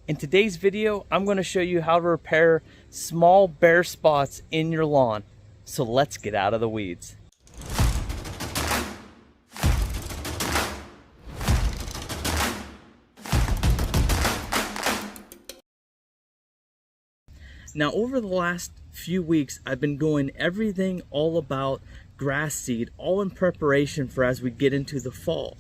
In today's video, I'm going to show you how to repair small bare spots in your lawn. So let's get out of the weeds. Now, over the last few weeks, I've been going everything all about grass seed, all in preparation for as we get into the fall.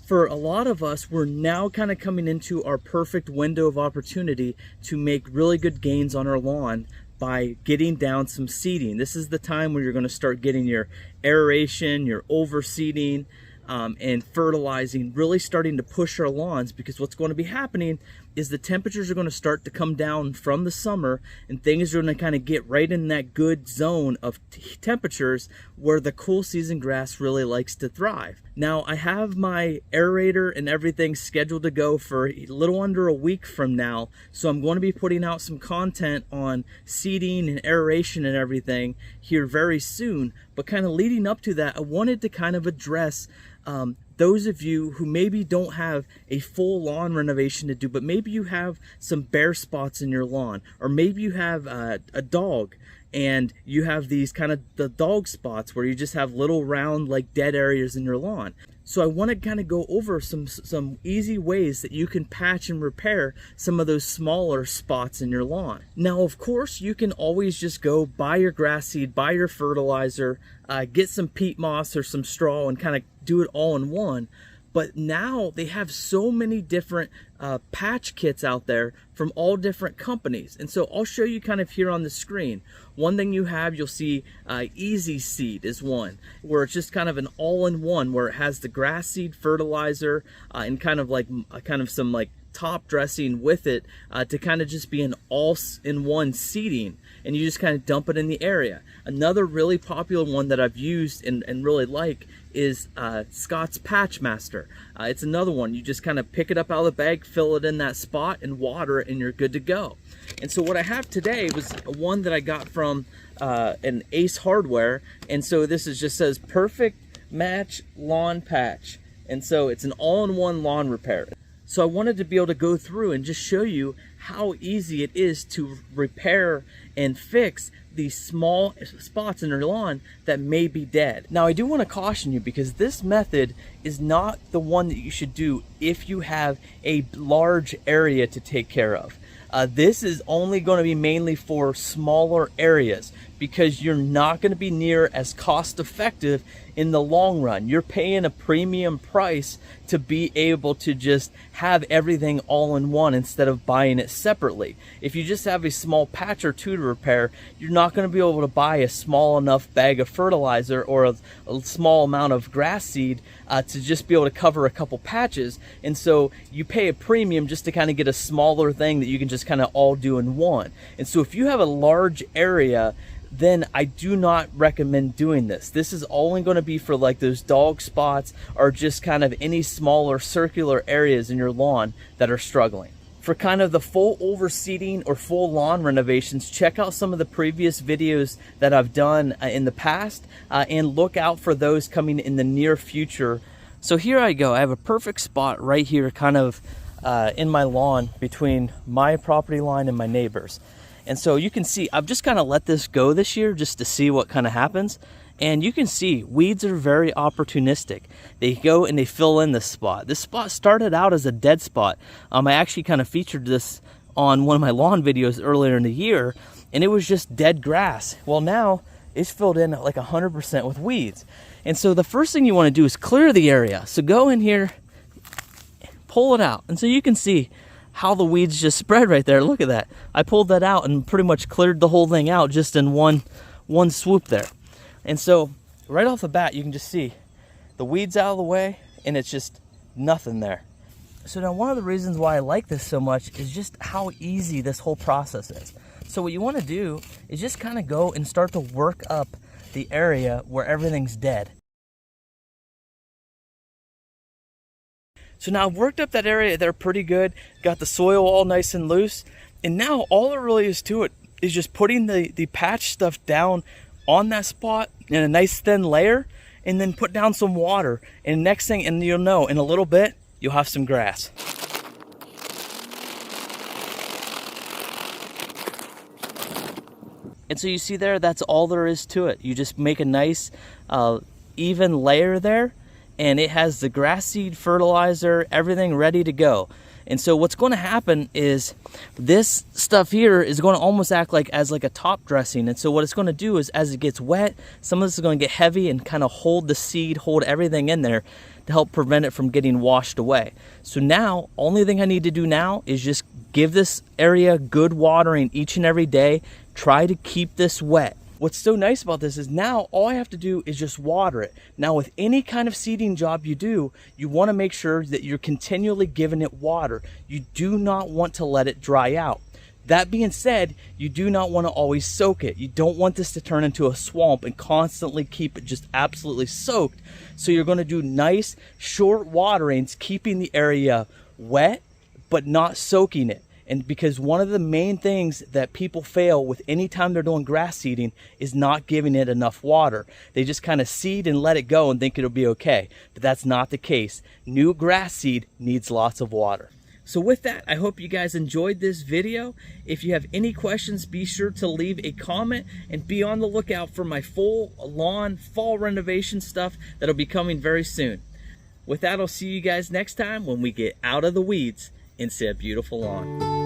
For a lot of us, we're now kind of coming into our perfect window of opportunity to make really good gains on our lawn by getting down some seeding. This is the time where you're going to start getting your aeration, your overseeding, and fertilizing, really starting to push our lawns, because what's going to be happening is the temperatures are going to start to come down from the summer, and things are going to kind of get right in that good zone of temperatures where the cool season grass really likes to thrive. Now, I have my aerator and everything scheduled to go for a little under a week from now, so I'm going to be putting out some content on seeding and aeration and everything here very soon. But kind of leading up to that, I wanted to kind of address those of you who maybe don't have a full lawn renovation to do, but maybe you have some bare spots in your lawn, or maybe you have a dog and you have these kind of the dog spots where you just have little round like dead areas in your lawn. So I want to kind of go over some easy ways that you can patch and repair some of those smaller spots in your lawn. Now, of course, you can always just go buy your grass seed, buy your fertilizer, get some peat moss or some straw and kind of do it all in one. But now they have so many different patch kits out there from all different companies. And so I'll show you kind of here on the screen. One thing you'll see Easy Seed is one, where it's just kind of an all-in-one, where it has the grass seed, fertilizer, and kind of some like top dressing with it to kind of just be an all-in-one seeding, and you just kind of dump it in the area. Another really popular one that I've used and really like is Scott's Patch Master. It's another one. You just kind of pick it up out of the bag, fill it in that spot, and water it, and you're good to go. And so what I have today was one that I got from an Ace Hardware, and so this just says Perfect Match Lawn Patch, and so it's an all-in-one lawn repair. So I wanted to be able to go through and just show you how easy it is to repair and fix these small spots in your lawn that may be dead. Now, I do want to caution you, because this method is not the one that you should do if you have a large area to take care of. This is only going to be mainly for smaller areas, because you're not going to be near as cost effective in the long run. You're paying a premium price to be able to just have everything all in one instead of buying it separately. If you just have a small patch or two to repair, you're not going to be able to buy a small enough bag of fertilizer or a small amount of grass seed to just be able to cover a couple patches. And so you pay a premium just to kind of get a smaller thing that you can just kind of all do in one. And so if you have a large area, then I do not recommend doing this. This is only going to be for like those dog spots or just kind of any smaller circular areas in your lawn that are struggling. For kind of the full overseeding or full lawn renovations, check out some of the previous videos that I've done in the past, and look out for those coming in the near future. So here I go. I have a perfect spot right here kind of in my lawn between my property line and my neighbor's. And so you can see, I've just kind of let this go this year just to see what kind of happens. And you can see weeds are very opportunistic. They go and they fill in this spot. This spot started out as a dead spot. I actually kind of featured this on one of my lawn videos earlier in the year, and it was just dead grass. Well, now it's filled in like 100% with weeds. And so the first thing you want to do is clear the area. So go in here, pull it out. And so you can see how the weeds just spread right there. Look at that. I pulled that out and pretty much cleared the whole thing out just in one swoop there. And so right off the bat, you can just see the weeds out of the way, and it's just nothing there. So now one of the reasons why I like this so much is just how easy this whole process is. So what you want to do is just kind of go and start to work up the area where everything's dead. So now I've worked up that area there pretty good, got the soil all nice and loose, and now all there really is to it is just putting the patch stuff down on that spot in a nice thin layer, and then put down some water, and next thing, and you'll know in a little bit you'll have some grass. And so you see there, that's all there is to it. You just make a nice even layer there, and it has the grass seed, fertilizer, everything ready to go. And so what's going to happen is this stuff here is going to almost act like as like a top dressing. And so what it's going to do is as it gets wet, some of this is going to get heavy and kind of hold the seed, hold everything in there to help prevent it from getting washed away. So now, only thing I need to do now is just give this area good watering each and every day. Try to keep this wet. What's so nice about this is now all I have to do is just water it. Now with any kind of seeding job you do, you want to make sure that you're continually giving it water. You do not want to let it dry out. That being said, you do not want to always soak it. You don't want this to turn into a swamp and constantly keep it just absolutely soaked. So you're going to do nice short waterings, keeping the area wet but not soaking it. And because one of the main things that people fail with any time they're doing grass seeding is not giving it enough water. They just kind of seed and let it go and think it'll be okay. But that's not the case. New grass seed needs lots of water. So with that, I hope you guys enjoyed this video. If you have any questions, be sure to leave a comment and be on the lookout for my full lawn fall renovation stuff that'll be coming very soon. With that, I'll see you guys next time when we get out of the weeds into a beautiful lawn.